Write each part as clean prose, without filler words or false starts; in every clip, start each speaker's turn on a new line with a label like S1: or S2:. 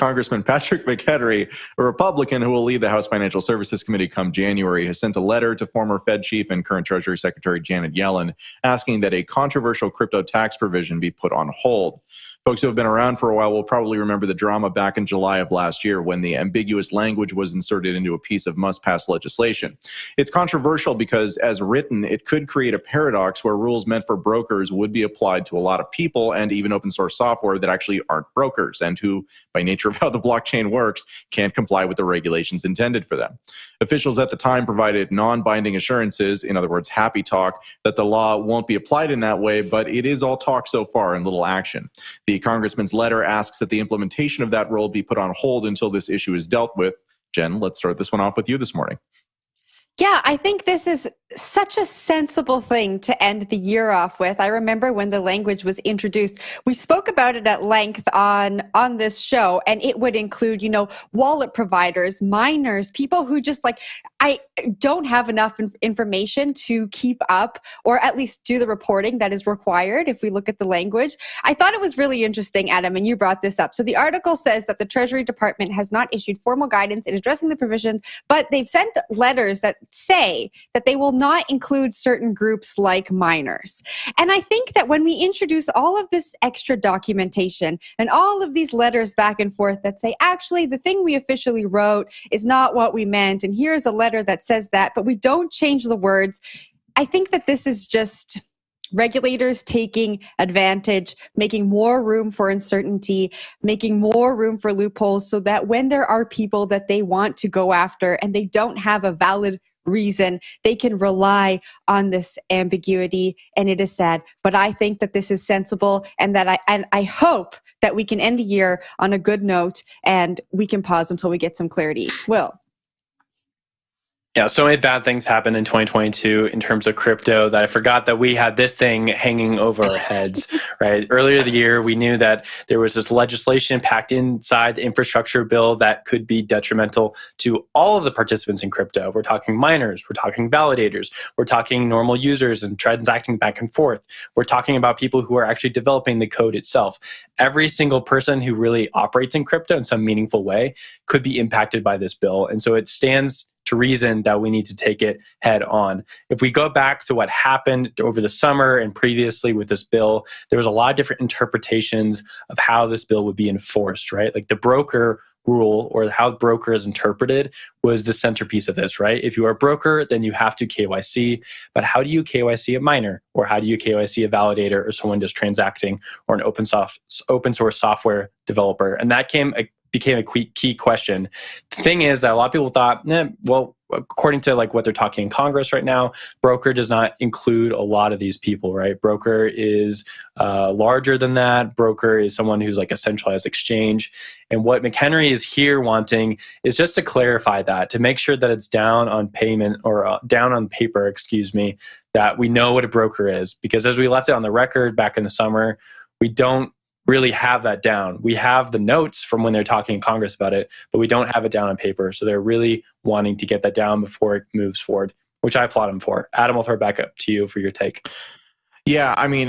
S1: Congressman Patrick McHenry, a Republican who will lead the House Financial Services Committee come January, has sent a letter to former Fed chief and current Treasury Secretary Janet Yellen asking that a controversial crypto tax provision be put on hold. Folks who have been around for a while will probably remember the drama back in July of last year when the ambiguous language was inserted into a piece of must-pass legislation. It's controversial because, as written, it could create a paradox where rules meant for brokers would be applied to a lot of people and even open source software that actually aren't brokers and who, by nature of how the blockchain works, can't comply with the regulations intended for them. Officials at the time provided non-binding assurances, in other words, happy talk, that the law won't be applied in that way, but it is all talk so far and little action. The congressman's letter asks that the implementation of that rule be put on hold until this issue is dealt with. Jen, let's start this one off with you this morning.
S2: Yeah, I think this is such a sensible thing to end the year off with. I remember when the language was introduced, we spoke about it at length on this show, and it would include, wallet providers, miners, people who just I don't have enough information to keep up or at least do the reporting that is required if we look at the language. I thought it was really interesting, Adam, and you brought this up. So the article says that the Treasury Department has not issued formal guidance in addressing the provisions, but they've sent letters that say that they will not include certain groups like minors. And I think that when we introduce all of this extra documentation and all of these letters back and forth that say, actually, the thing we officially wrote is not what we meant, and here's a letter that says that, but we don't change the words, I think that this is just regulators taking advantage, making more room for uncertainty, making more room for loopholes so that when there are people that they want to go after and they don't have a valid reason, they can rely on this ambiguity. And it is sad, but I think that this is sensible, and that I hope that we can end the year on a good note and we can pause until we get some clarity. Will.
S3: Yeah, so many bad things happened in 2022 in terms of crypto that I forgot that we had this thing hanging over our heads, right? Earlier the year, we knew that there was this legislation packed inside the infrastructure bill that could be detrimental to all of the participants in crypto. We're talking miners, we're talking validators, we're talking normal users and transacting back and forth. We're talking about people who are actually developing the code itself. Every single person who really operates in crypto in some meaningful way could be impacted by this bill. And so it stands to reason that we need to take it head on. If we go back to what happened over the summer and previously with this bill, there was a lot of different interpretations of how this bill would be enforced, right? Like the broker rule, or how broker is interpreted, was the centerpiece of this, right? If you are a broker, then you have to KYC, but how do you KYC a miner? Or how do you KYC a validator or someone just transacting, or an open source software developer? And that became a key question. The thing is that a lot of people thought, well, according to what they're talking in Congress right now, broker does not include a lot of these people, right? Broker is larger than that. Broker is someone who's like a centralized exchange. And what McHenry is here wanting is just to clarify that, to make sure that it's down on payment, or down on paper, that we know what a broker is. Because as we left it on the record back in the summer, we don't really have that down. We have the notes from when they're talking in Congress about it, but we don't have it down on paper. So they're really wanting to get that down before it moves forward, which I applaud them for. Adam, I'll throw it back up to you for your take.
S1: Yeah, I mean,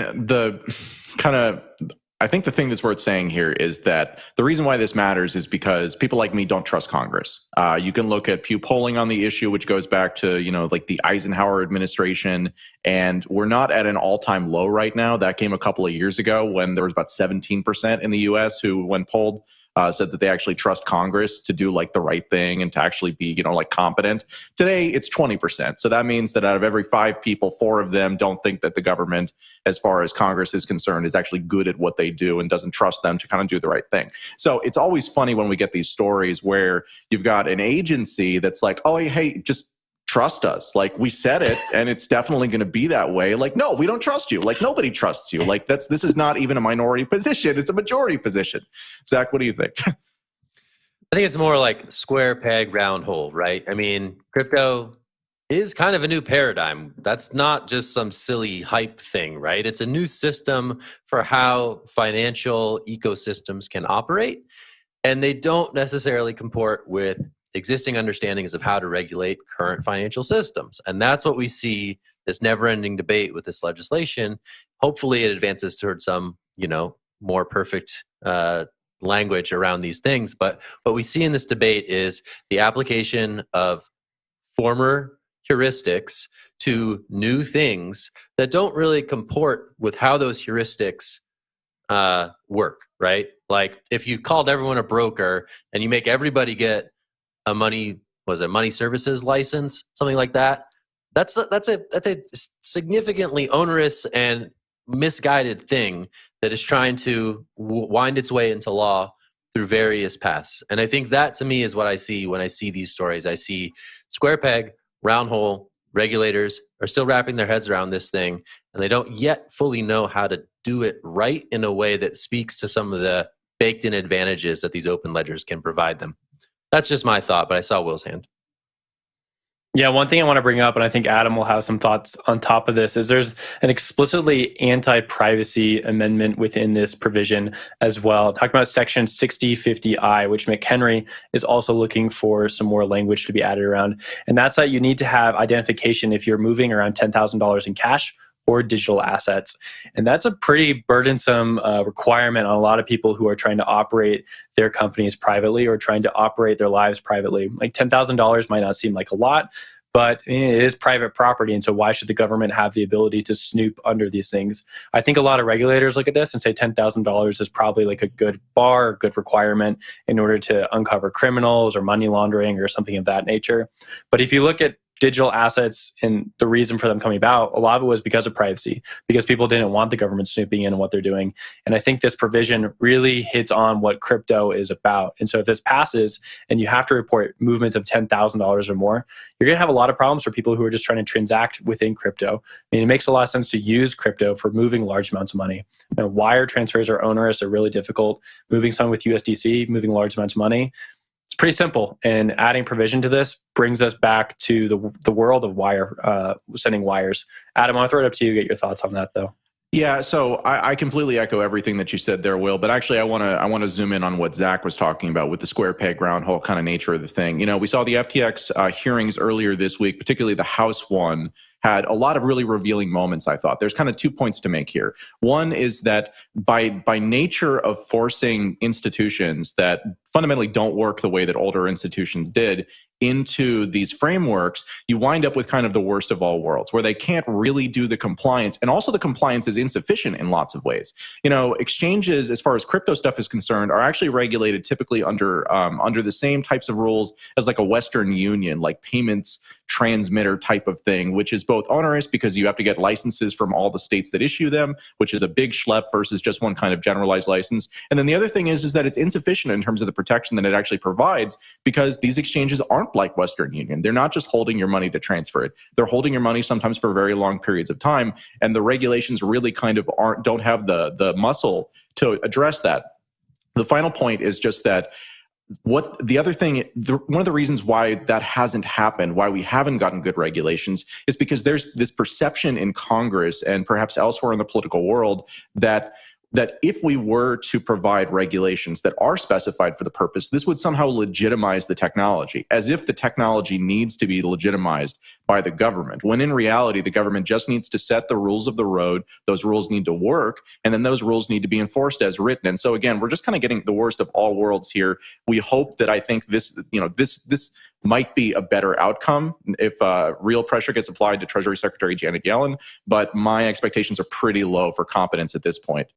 S1: I think the thing that's worth saying here is that the reason why this matters is because people like me don't trust Congress. You can look at Pew polling on the issue, which goes back to, the Eisenhower administration, and we're not at an all-time low right now. That came a couple of years ago when there was about 17% in the US who, when polled, said that they actually trust Congress to do the right thing and to actually be, competent. Today, it's 20%. So that means that out of every 5 people, 4 of them don't think that the government, as far as Congress is concerned, is actually good at what they do and doesn't trust them to kind of do the right thing. So it's always funny when we get these stories where you've got an agency that's like, oh, hey, just trust us. We said it, and it's definitely going to be that way. No, we don't trust you. Nobody trusts you. This is not even a minority position. It's a majority position. Zach, what do you think?
S4: I think it's more like square peg, round hole, right? I mean, crypto is kind of a new paradigm. That's not just some silly hype thing, right? It's a new system for how financial ecosystems can operate, and they don't necessarily comport with existing understandings of how to regulate current financial systems. And that's what we see, this never-ending debate with this legislation. Hopefully it advances towards some, more perfect language around these things. But what we see in this debate is the application of former heuristics to new things that don't really comport with how those heuristics work, right? Like if you called everyone a broker and you make everybody get a money services license, something like that, that's a significantly onerous and misguided thing that is trying to wind its way into law through various paths. And I think that to me is what I see when I see these stories. I see square peg, round hole. Regulators are still wrapping their heads around this thing, and they don't yet fully know how to do it right in a way that speaks to some of the baked in advantages that these open ledgers can provide them. That's just my thought, but I saw Will's hand.
S3: Yeah, one thing I want to bring up, and I think Adam will have some thoughts on top of this, is there's an explicitly anti-privacy amendment within this provision as well. Talking about section 6050I, which McHenry is also looking for some more language to be added around. And that's that you need to have identification if you're moving around $10,000 in cash or digital assets. And that's a pretty burdensome requirement on a lot of people who are trying to operate their companies privately or trying to operate their lives privately. Like $10,000 might not seem like a lot, but it is private property. And so why should the government have the ability to snoop under these things? I think a lot of regulators look at this and say $10,000 is probably like a good bar, a good requirement in order to uncover criminals or money laundering or something of that nature. But if you look at digital assets and the reason for them coming about, a lot of it was because of privacy, because people didn't want the government snooping in on what they're doing. And I think this provision really hits on what crypto is about. And so if this passes and you have to report movements of $10,000 or more, you're going to have a lot of problems for people who are just trying to transact within crypto. I mean, it makes a lot of sense to use crypto for moving large amounts of money. You know, wire transfers are onerous, they're really difficult. Moving something with USDC, moving large amounts of money, it's pretty simple, and adding provision to this brings us back to the world of sending wires. Adam, I'll throw it up to you to get your thoughts on that, though.
S1: Yeah, so I completely echo everything that you said there, Will. But actually, I want to zoom in on what Zach was talking about with the square peg round hole kind of nature of the thing. You know, we saw the FTX hearings earlier this week, particularly the House one, had a lot of really revealing moments, I thought. There's kind of 2 points to make here. One is that by nature of forcing institutions that fundamentally don't work the way that older institutions did into these frameworks, you wind up with kind of the worst of all worlds, where they can't really do the compliance. And also the compliance is insufficient in lots of ways. You know, exchanges, as far as crypto stuff is concerned, are actually regulated typically under the same types of rules as like a Western Union, like payments transmitter type of thing, which is both onerous because you have to get licenses from all the states that issue them, which is a big schlep versus just one kind of generalized license. And then the other thing is that it's insufficient in terms of the protection that it actually provides, because these exchanges aren't like Western Union. They're not just holding your money to transfer it. They're holding your money sometimes for very long periods of time. And the regulations really kind of don't have the muscle to address that. The final point is just that one of the reasons why that hasn't happened, why we haven't gotten good regulations, is because there's this perception in Congress and perhaps elsewhere in the political world that if we were to provide regulations that are specified for the purpose, this would somehow legitimize the technology, as if the technology needs to be legitimized by the government, when in reality, the government just needs to set the rules of the road. Those rules need to work, and then those rules need to be enforced as written. And so again, we're just kind of getting the worst of all worlds here. We hope that, I think this might be a better outcome if real pressure gets applied to Treasury Secretary Janet Yellen, but my expectations are pretty low for competence at this point.